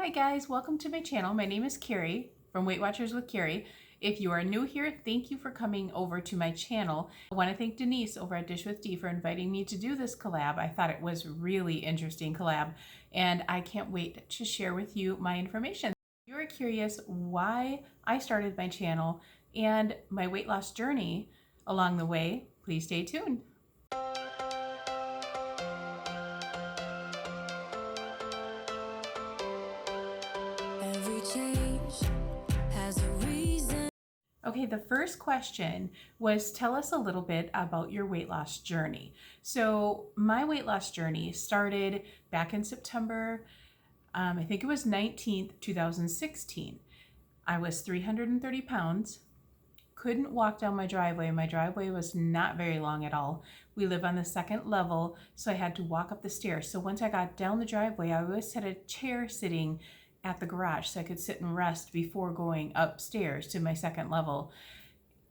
Hi guys, welcome to my channel. My name is Carrie from Weight Watchers with Carrie. If you are new here, thank you for coming over to my channel. I want to thank Denise over at Dish with D for inviting me to do this collab. I thought it was really interesting collab and I can't wait to share with you my information. If you're curious why I started my channel and my weight loss journey along the way, please stay tuned. Okay, the first question was tell us a little bit about your weight loss journey. So my weight loss journey started back in September, I think it was 19th, 2016. I was 330 pounds, couldn't walk down my driveway. My driveway was not very long at all. We live on the second level, so I had to walk up the stairs. So once I got down the driveway, I always had a chair sitting at the garage so I could sit and rest before going upstairs to my second level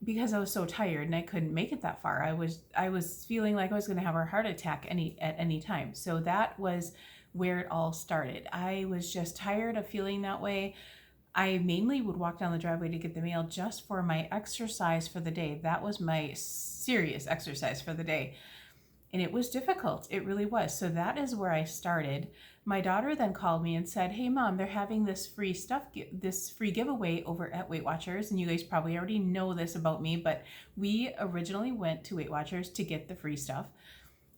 because I was so tired and I couldn't make it that far. I was feeling like I was going to have a heart attack at any time. So that was where it all started. I was just tired of feeling that way. I mainly would walk down the driveway to get the mail just for my exercise for the day. That was my serious exercise for the day. And it was difficult. It really was. So that is where I started. My daughter then called me and said, hey mom, they're having this free giveaway over at Weight Watchers. And you guys probably already know this about me, but we originally went to Weight Watchers to get the free stuff,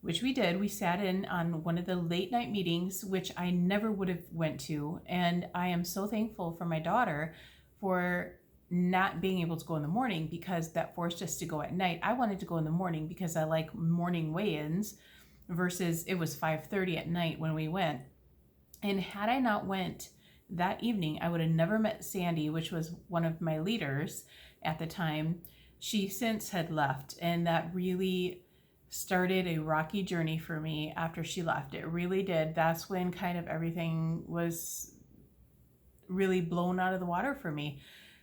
which we did. We sat in on one of the late night meetings, which I never would have went to. And I am so thankful for my daughter for not being able to go in the morning because that forced us to go at night. I wanted to go in the morning because I like morning weigh-ins versus it was 5:30 at night when we went. And had I not went that evening, I would have never met Sandy, which was one of my leaders at the time. She since had left, and that really started a rocky journey for me after she left. It really did. That's when kind of everything was really blown out of the water for me.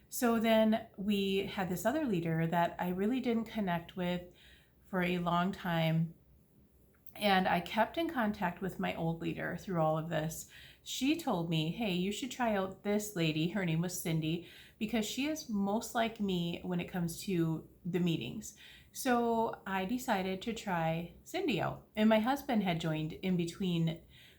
So then we had this other leader that I really didn't connect with for a long time. And I kept in contact with my old leader through all of this. She told me, hey, you should try out this lady. Her name was Cindy, because she is most like me when it comes to the meetings. So I decided to try Cindy out. And my husband had joined in between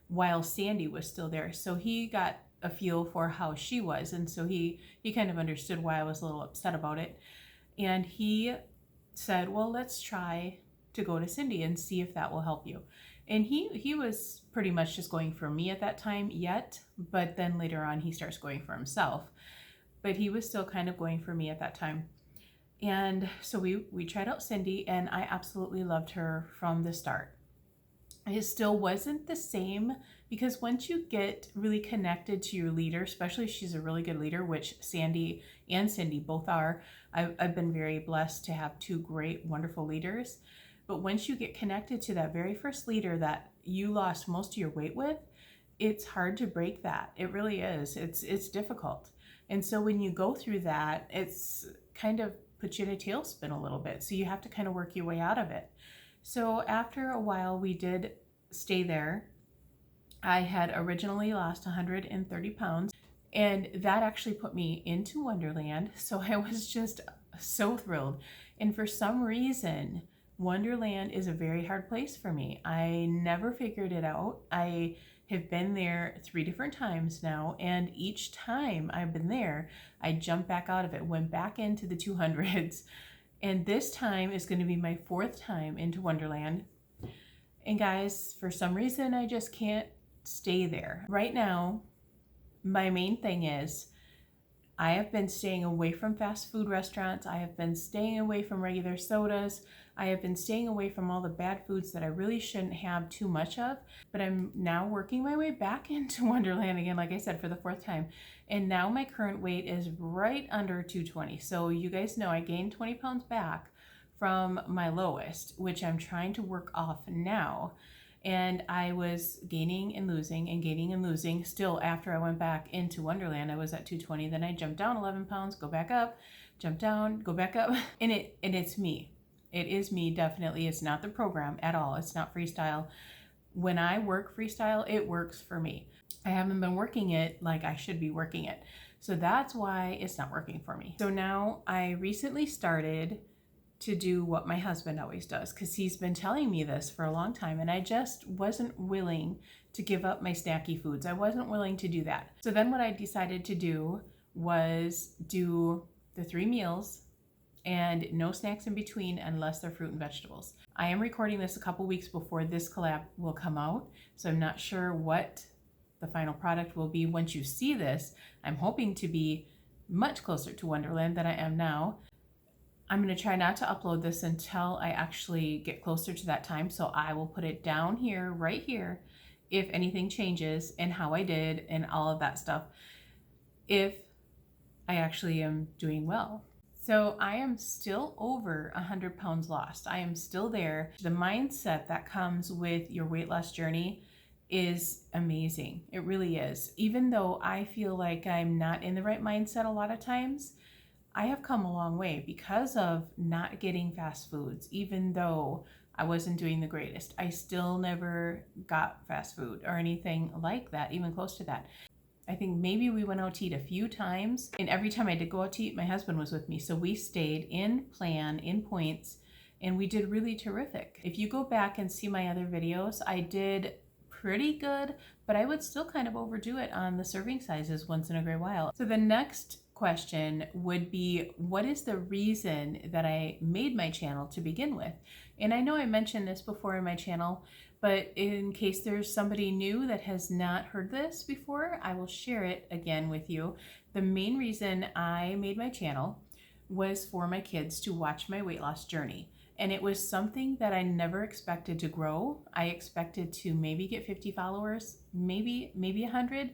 while Sandy was still there. So he got a feel for how she was. And so he kind of understood why I was a little upset about it. And he said, well, let's try to go to Cindy and see if that will help you. And he was pretty much just going for me at that time yet, but then later on he starts going for himself. But he was still kind of going for me at that time. And so we tried out Cindy and I absolutely loved her from the start. It still wasn't the same because once you get really connected to your leader, especially if she's a really good leader, which Sandy and Cindy both are, I've been very blessed to have two great, wonderful leaders. But once you get connected to that very first leader that you lost most of your weight with, it's hard to break that. It really is. It's difficult. And so when you go through that, it's kind of puts you in a tailspin a little bit. So you have to kind of work your way out of it. So after a while, we did stay there. I had originally lost 130 pounds, and that actually put me into Wonderland. So I was just so thrilled. And for some reason, Wonderland is a very hard place for me. I never figured it out. I have been there 3 different times now, and each time I've been there, I jumped back out of it, went back into the 200s. And this time is going to be my 4th time into Wonderland. And guys, for some reason, I just can't stay there. Right now, my main thing is I have been staying away from fast food restaurants. I have been staying away from regular sodas. I have been staying away from all the bad foods that I really shouldn't have too much of. But I'm now working my way back into Wonderland again, like I said, for the 4th time. And now my current weight is right under 220. So you guys know I gained 20 pounds back from my lowest, which I'm trying to work off now. And I was gaining and losing still after I went back into Wonderland. I was at 220, then I jumped down 11 pounds, go back up, jump down, go back up. And it's me. It is me, definitely. It's not the program at all. It's not freestyle. When I work freestyle, it works for me. I haven't been working it like I should be working it. So that's why it's not working for me. So now I recently started to do what my husband always does, because he's been telling me this for a long time, and I just wasn't willing to give up my snacky foods. I wasn't willing to do that. So then what I decided to do was do the 3 meals and no snacks in between unless they're fruit and vegetables. I am recording this a couple weeks before this collab will come out, so I'm not sure what the final product will be once you see this. I'm hoping to be much closer to Wonderland than I am now. I'm going to try not to upload this until I actually get closer to that time, so I will put it down here, right here, if anything changes and how I did and all of that stuff, if I actually am doing well. So I am still over 100 pounds lost. I am still there. The mindset that comes with your weight loss journey is amazing. It really is. Even though I feel like I'm not in the right mindset a lot of times, I have come a long way because of not getting fast foods. Even though I wasn't doing the greatest, I still never got fast food or anything like that, even close to that. I think maybe we went out to eat a few times, and every time I did go out to eat, my husband was with me. So we stayed in plan, in points, and we did really terrific. If you go back and see my other videos, I did pretty good, but I would still kind of overdo it on the serving sizes once in a great while. So the next question would be, what is the reason that I made my channel to begin with? And I know I mentioned this before in my channel, but in case there's somebody new that has not heard this before, I will share it again with you. The main reason I made my channel was for my kids to watch my weight loss journey. And it was something that I never expected to grow. I expected to maybe get 50 followers, maybe 100.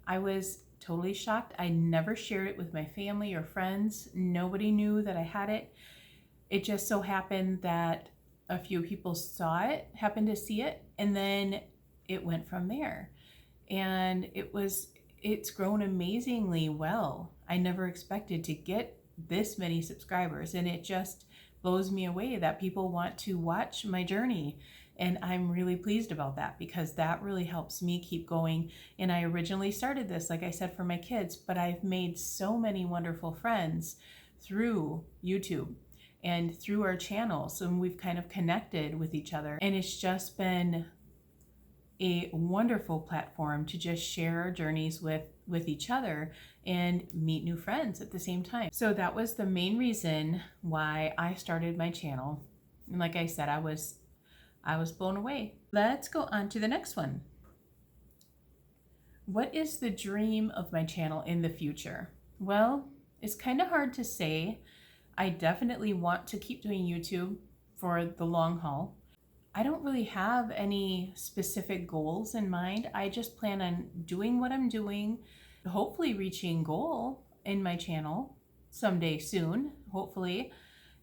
I was totally shocked. I never shared it with my family or friends. Nobody knew that I had it. It just so happened that a few people happened to see it, and then it went from there. And it's grown amazingly well. I never expected to get this many subscribers, and it just blows me away that people want to watch my journey. And I'm really pleased about that, because that really helps me keep going. And I originally started this, like I said, for my kids, but I've made so many wonderful friends through YouTube and through our channels, and we've kind of connected with each other. And it's just been a wonderful platform to just share our journeys with each other and meet new friends at the same time. So that was the main reason why I started my channel. And like I said, I was blown away. Let's go on to the next one. What is the dream of my channel in the future? Well, it's kind of hard to say. I definitely want to keep doing YouTube for the long haul. I don't really have any specific goals in mind. I just plan on doing what I'm doing, hopefully reaching goal in my channel someday soon, hopefully,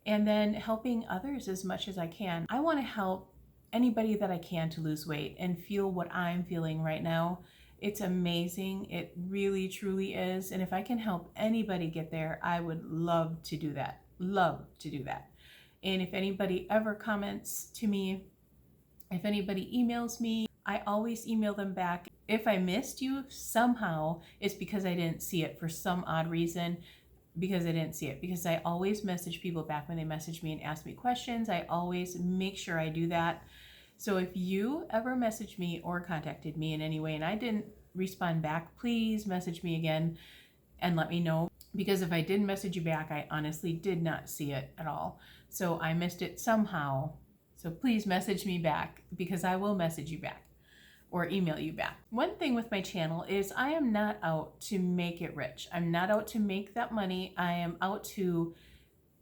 and then helping others as much as I can. I want to help anybody that I can to lose weight and feel what I'm feeling right now. It's amazing. It really, truly is. And if I can help anybody get there, I would love to do that. Love to do that. And if anybody ever comments to me, if anybody emails me, I always email them back. If I missed you somehow, it's because I didn't see it for some odd reason, because I always message people back when they message me and ask me questions. I always make sure I do that. So if you ever messaged me or contacted me in any way and I didn't respond back, please message me again and let me know. Because if I didn't message you back, I honestly did not see it at all. So I missed it somehow. So please message me back, because I will message you back or email you back. One thing with my channel is I am not out to make it rich. I'm not out to make that money. I am out to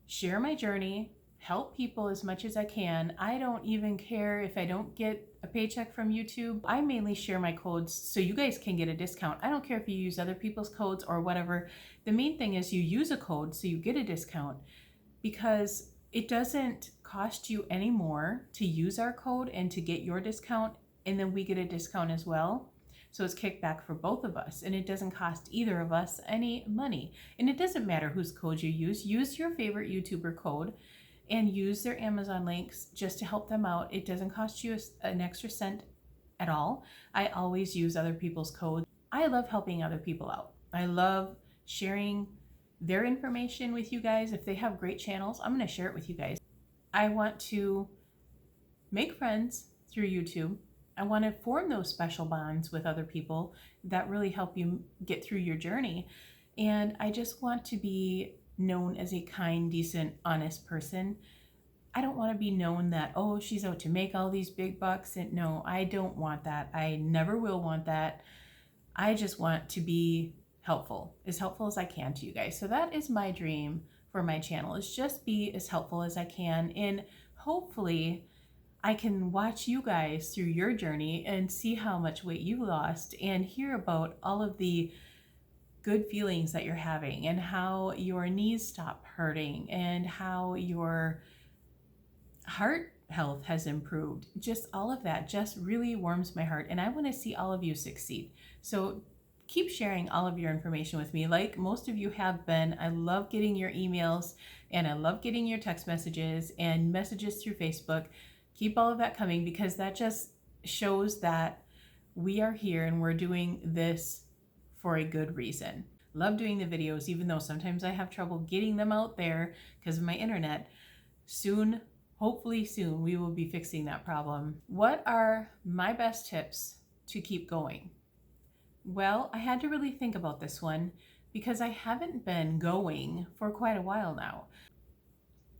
share my journey, help people as much as I can. I don't even care if I don't get a paycheck from YouTube. I mainly share my codes so you guys can get a discount. I don't care if you use other people's codes or whatever. The main thing is you use a code so you get a discount, because it doesn't cost you any more to use our code and to get your discount, and then we get a discount as well. So it's kickback for both of us, and it doesn't cost either of us any money. And it doesn't matter whose code you use your favorite YouTuber code and use their Amazon links just to help them out. It doesn't cost you an extra cent at all. I always use other people's codes. I love helping other people out. I love sharing their information with you guys. If they have great channels, I'm going to share it with you guys. I want to make friends through YouTube. I want to form those special bonds with other people that really help you get through your journey. And I just want to be known as a kind, decent, honest person. I don't want to be known that, oh, she's out to make all these big bucks. And no, I don't want that. I never will want that. I just want to be helpful as I can to you guys. So that is my dream for my channel, is just be as helpful as I can. And hopefully I can watch you guys through your journey and see how much weight you lost and hear about all of the good feelings that you're having and how your knees stop hurting and how your heart health has improved. Just all of that just really warms my heart, and I want to see all of you succeed. So keep sharing all of your information with me like most of you have been. I love getting your emails and I love getting your text messages and messages through Facebook. Keep all of that coming, because that just shows that we are here and we're doing this for a good reason. Love doing the videos, even though sometimes I have trouble getting them out there because of my internet. Soon, hopefully soon, we will be fixing that problem. What are my best tips to keep going? Well, I had to really think about this one because I haven't been going for quite a while now.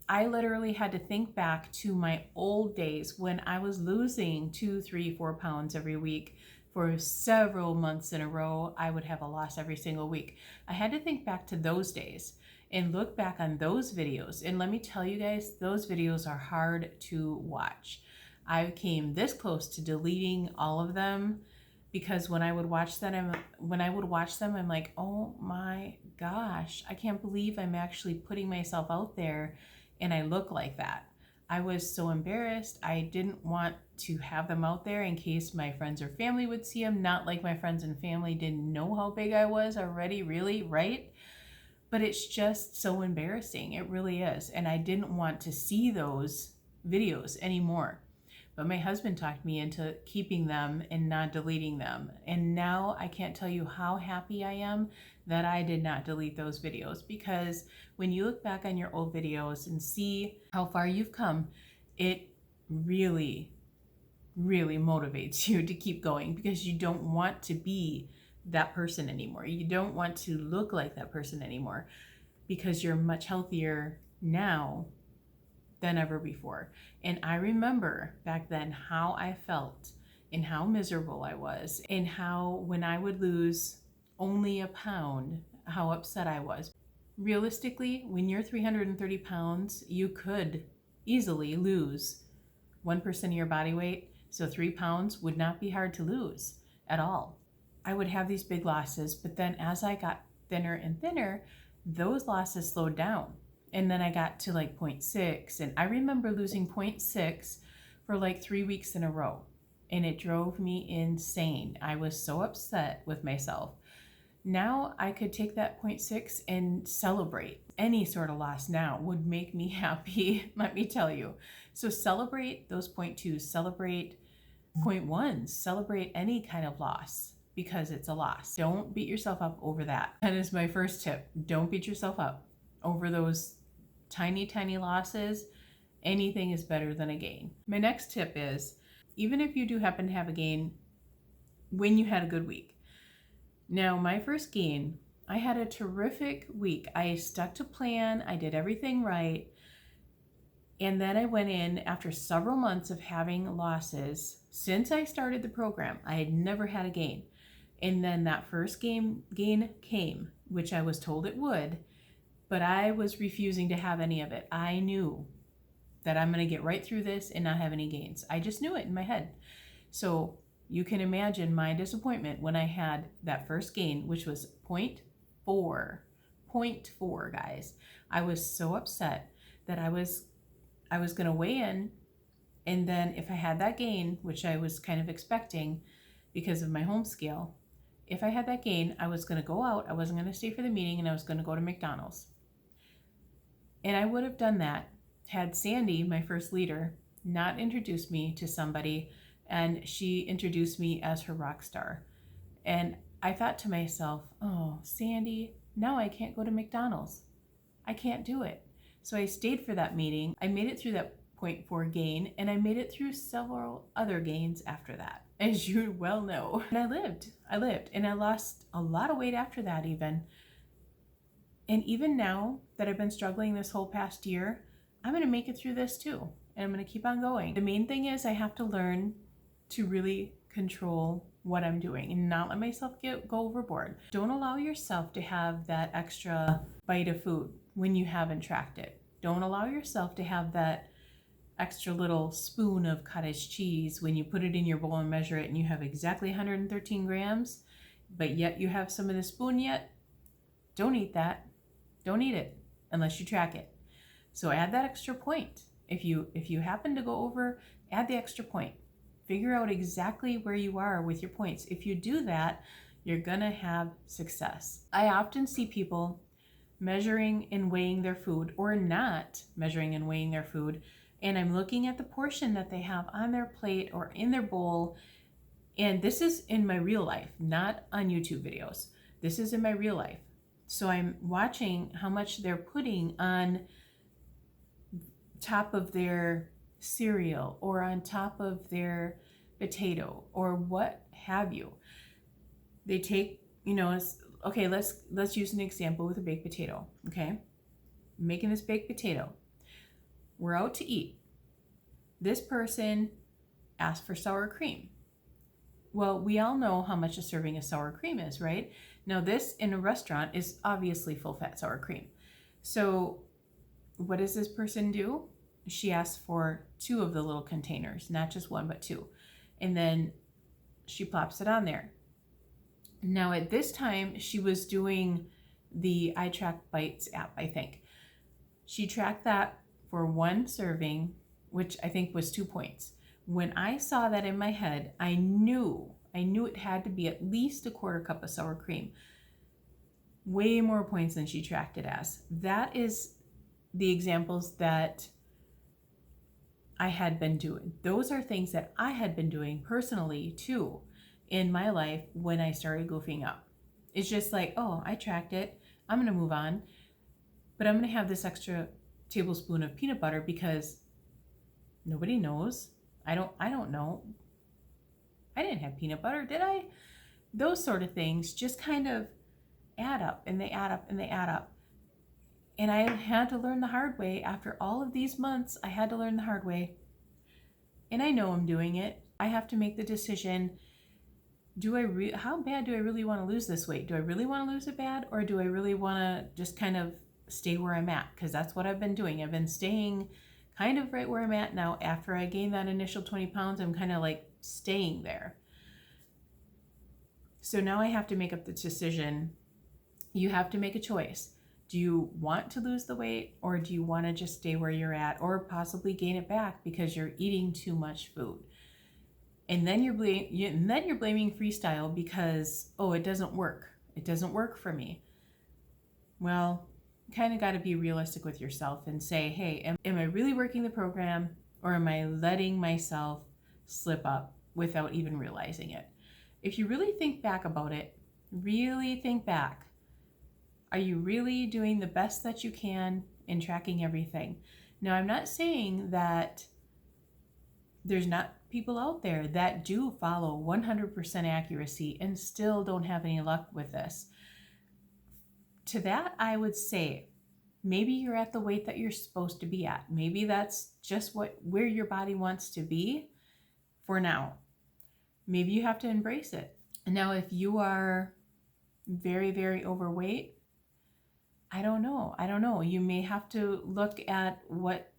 I literally had to think back to my old days when I was losing 2, 3, 4 pounds every week for several months in a row. I would have a loss every single week. I had to think back to those days and look back on those videos. And let me tell you guys, those videos are hard to watch. I came this close to deleting all of them because when I would watch them, I'm like, oh my gosh, I can't believe I'm actually putting myself out there and I look like that. I was so embarrassed. I didn't want to have them out there in case my friends or family would see them. Not like my friends and family didn't know how big I was already, really, right? But it's just so embarrassing. It really is. And I didn't want to see those videos anymore. But my husband talked me into keeping them and not deleting them. And now I can't tell you how happy I am that I did not delete those videos, because when you look back on your old videos and see how far you've come, it really, really motivates you to keep going, because you don't want to be that person anymore. You don't want to look like that person anymore, because you're much healthier now than ever before. And I remember back then how I felt and how miserable I was, and how when I would lose only a pound, how upset I was. Realistically, when you're 330 pounds, you could easily lose 1% of your body weight. So 3 pounds would not be hard to lose at all. I would have these big losses, but then as I got thinner and thinner, those losses slowed down. And then I got to like 0.6, and I remember losing 0.6 for like 3 weeks in a row, and it drove me insane. I was so upset with myself. Now I could take that 0.6 and celebrate. Any sort of loss now would make me happy, let me tell you. So celebrate those 0.2s, celebrate 0.1s, celebrate any kind of loss, because it's a loss. Don't beat yourself up over that. That is my first tip. Don't beat yourself up over those tiny, tiny losses. Anything is better than a gain. My next tip is, even if you do happen to have a gain, when you had a good week. Now, my first gain, I had a terrific week. I stuck to plan. I did everything right. And then I went in after several months of having losses. Since I started the program, I had never had a gain. And then that first gain came, which I was told it would, but I was refusing to have any of it. I knew that I'm going to get right through this and not have any gains. I just knew it in my head. So you can imagine my disappointment when I had that first gain, which was 0.4. 0.4, guys. I was so upset that I was going to weigh in, and then if I had that gain, which I was kind of expecting because of my home scale, if I had that gain, I was going to go out, I wasn't going to stay for the meeting, and I was going to go to McDonald's. And I would have done that had Sandy, my first leader, not introduced me to somebody, and she introduced me as her rock star. And I thought to myself, oh, Sandy, now I can't go to McDonald's. I can't do it. So I stayed for that meeting. I made it through that 0.4 gain, and I made it through several other gains after that, as you well know. And I lived, and I lost a lot of weight after that even. And even now that I've been struggling this whole past year, I'm gonna make it through this too. And I'm gonna keep on going. The main thing is I have to learn to really control what I'm doing and not let myself go overboard. Don't allow yourself to have that extra bite of food when you haven't tracked it. Don't allow yourself to have that extra little spoon of cottage cheese when you put it in your bowl and measure it and you have exactly 113 grams, but yet you have some of the spoon yet. Don't eat that. Don't eat it unless you track it. So add that extra point. If you happen to go over, add the extra point. Figure out exactly where you are with your points. If you do that, you're gonna have success. I often see people measuring and weighing their food or not measuring and weighing their food, and I'm looking at the portion that they have on their plate or in their bowl, and this is in my real life, not on YouTube videos. This is in my real life. So I'm watching how much they're putting on top of their cereal or on top of their potato or what have you. They take, okay, let's use an example with a baked potato, okay? Making this baked potato. We're out to eat. This person asked for sour cream. Well, we all know how much a serving of sour cream is, right? Now this in a restaurant is obviously full fat sour cream. So what does this person do? She asks for 2 of the little containers, not just 1, but 2. And then she plops it on there. Now at this time, she was doing the iTrack Bites app, I think. She tracked that for 1 serving, which I think was 2 points. When I saw that in my head, I knew it had to be at least a 1/4 cup of sour cream. Way more points than she tracked it as. That is the examples that I had been doing. Those are things that I had been doing personally too in my life when I started goofing up. It's just like, oh, I tracked it. I'm going to move on, but I'm going to have this extra tablespoon of peanut butter because nobody knows. I don't know. I didn't have peanut butter, did I? Those sort of things just kind of add up and they add up and they add up. And I had to learn the hard way. After all of these months, I had to learn the hard way. And I know I'm doing it. I have to make the decision, how bad do I really want to lose this weight? Do I really want to lose it bad? Or do I really want to just kind of stay where I'm at? Because that's what I've been doing. I've been staying kind of right where I'm at now. After I gained that initial 20 pounds, I'm kind of like staying there. So now I have to make up the decision. You have to make a choice. Do you want to lose the weight or do you want to just stay where you're at or possibly gain it back because you're eating too much food? And then you're blaming Freestyle because, oh, it doesn't work. It doesn't work for me. Well, you kind of got to be realistic with yourself and say, hey, am I really working the program or am I letting myself slip up without even realizing it? If you really think back about it, really think back. Are you really doing the best that you can in tracking everything? Now, I'm not saying that there's not people out there that do follow 100% accuracy and still don't have any luck with this. To that, I would say, maybe you're at the weight that you're supposed to be at. Maybe that's just where your body wants to be for now. Maybe you have to embrace it. Now, if you are very, very overweight, I don't know. You may have to look at what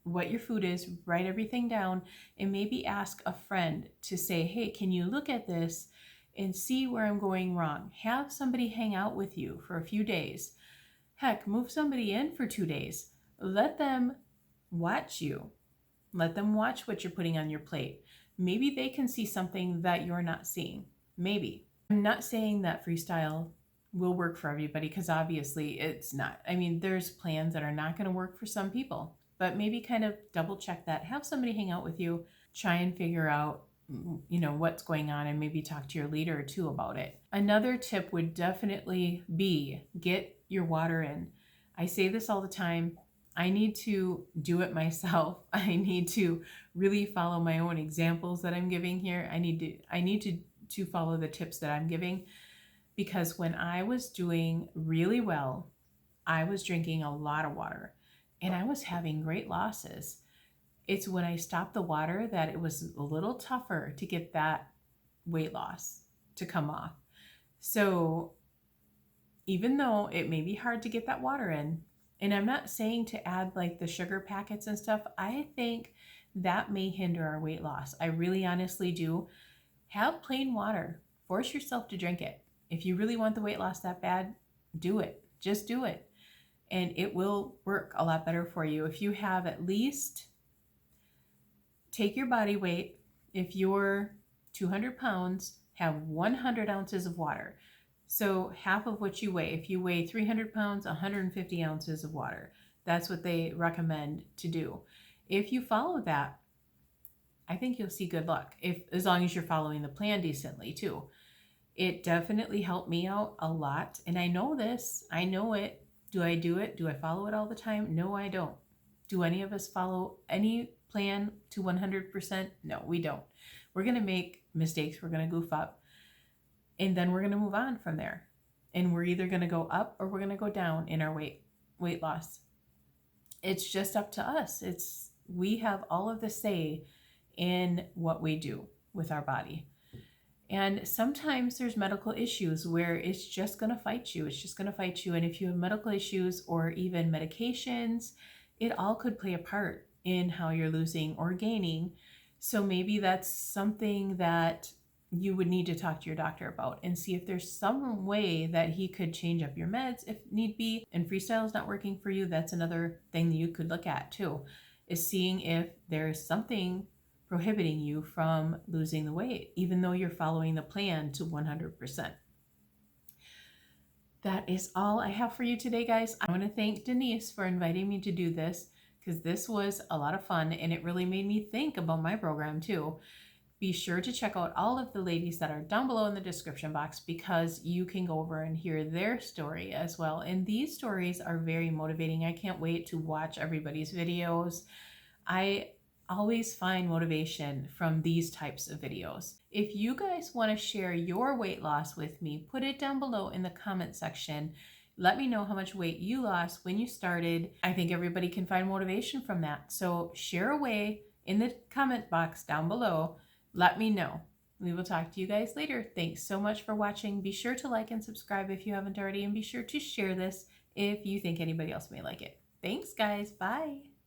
your food is, write everything down, and maybe ask a friend to say, hey, can you look at this and see where I'm going wrong? Have somebody hang out with you for a few days. Heck, move somebody in for 2 days. Let them watch you. Let them watch what you're putting on your plate. Maybe they can see something that you're not seeing. Maybe. I'm not saying that Freestyle will work for everybody because obviously it's not. I mean, there's plans that are not going to work for some people, but maybe kind of double check that. Have somebody hang out with you, try and figure out what's going on, and maybe talk to your leader too about it. Another tip would definitely be get your water in. I say this all the time. I need to do it myself. I need to really follow my own examples that I'm giving here. I need to follow the tips that I'm giving, because when I was doing really well, I was drinking a lot of water and I was having great losses. It's when I stopped the water that it was a little tougher to get that weight loss to come off. So even though it may be hard to get that water in, and I'm not saying to add like the sugar packets and stuff, I think that may hinder our weight loss. I really honestly do. Have plain water. Force yourself to drink it. If you really want the weight loss that bad, do it. Just do it. And it will work a lot better for you. If you have at least, take your body weight. If you're 200 pounds, have 100 ounces of water. So half of what you weigh. If you weigh 300 pounds, 150 ounces of water. That's what they recommend to do. If you follow that, I think you'll see good luck, as long as you're following the plan decently too. It definitely helped me out a lot. And I know this. I know it. Do I do it? Do I follow it all the time? No, I don't. Do any of us follow any plan to 100%? No, we don't. We're going to make mistakes. We're going to goof up. And then we're going to move on from there. And we're either going to go up or we're going to go down in our weight loss. It's just up to us. We have all of the say in what we do with our body. And sometimes there's medical issues where it's just going to fight you. It's just going to fight you. And if you have medical issues or even medications, it all could play a part in how you're losing or gaining. So maybe that's something that you would need to talk to your doctor about and see if there's some way that he could change up your meds if need be. And freestyle is not working for you. That's another thing that you could look at too, is seeing if there's something prohibiting you from losing the weight, even though you're following the plan to 100%. That is all I have for you today, guys. I want to thank Denise for inviting me to do this, because this was a lot of fun and it really made me think about my program too. Be sure to check out all of the ladies that are down below in the description box, because you can go over and hear their story as well. And these stories are very motivating. I can't wait to watch everybody's videos. I always find motivation from these types of videos. If you guys want to share your weight loss with me, put it down below in the comment section. Let me know how much weight you lost when you started. I think everybody can find motivation from that. So share away in the comment box down below. Let me know. We will talk to you guys later. Thanks so much for watching. Be sure to like and subscribe if you haven't already, and be sure to share this if you think anybody else may like it. Thanks, guys. Bye.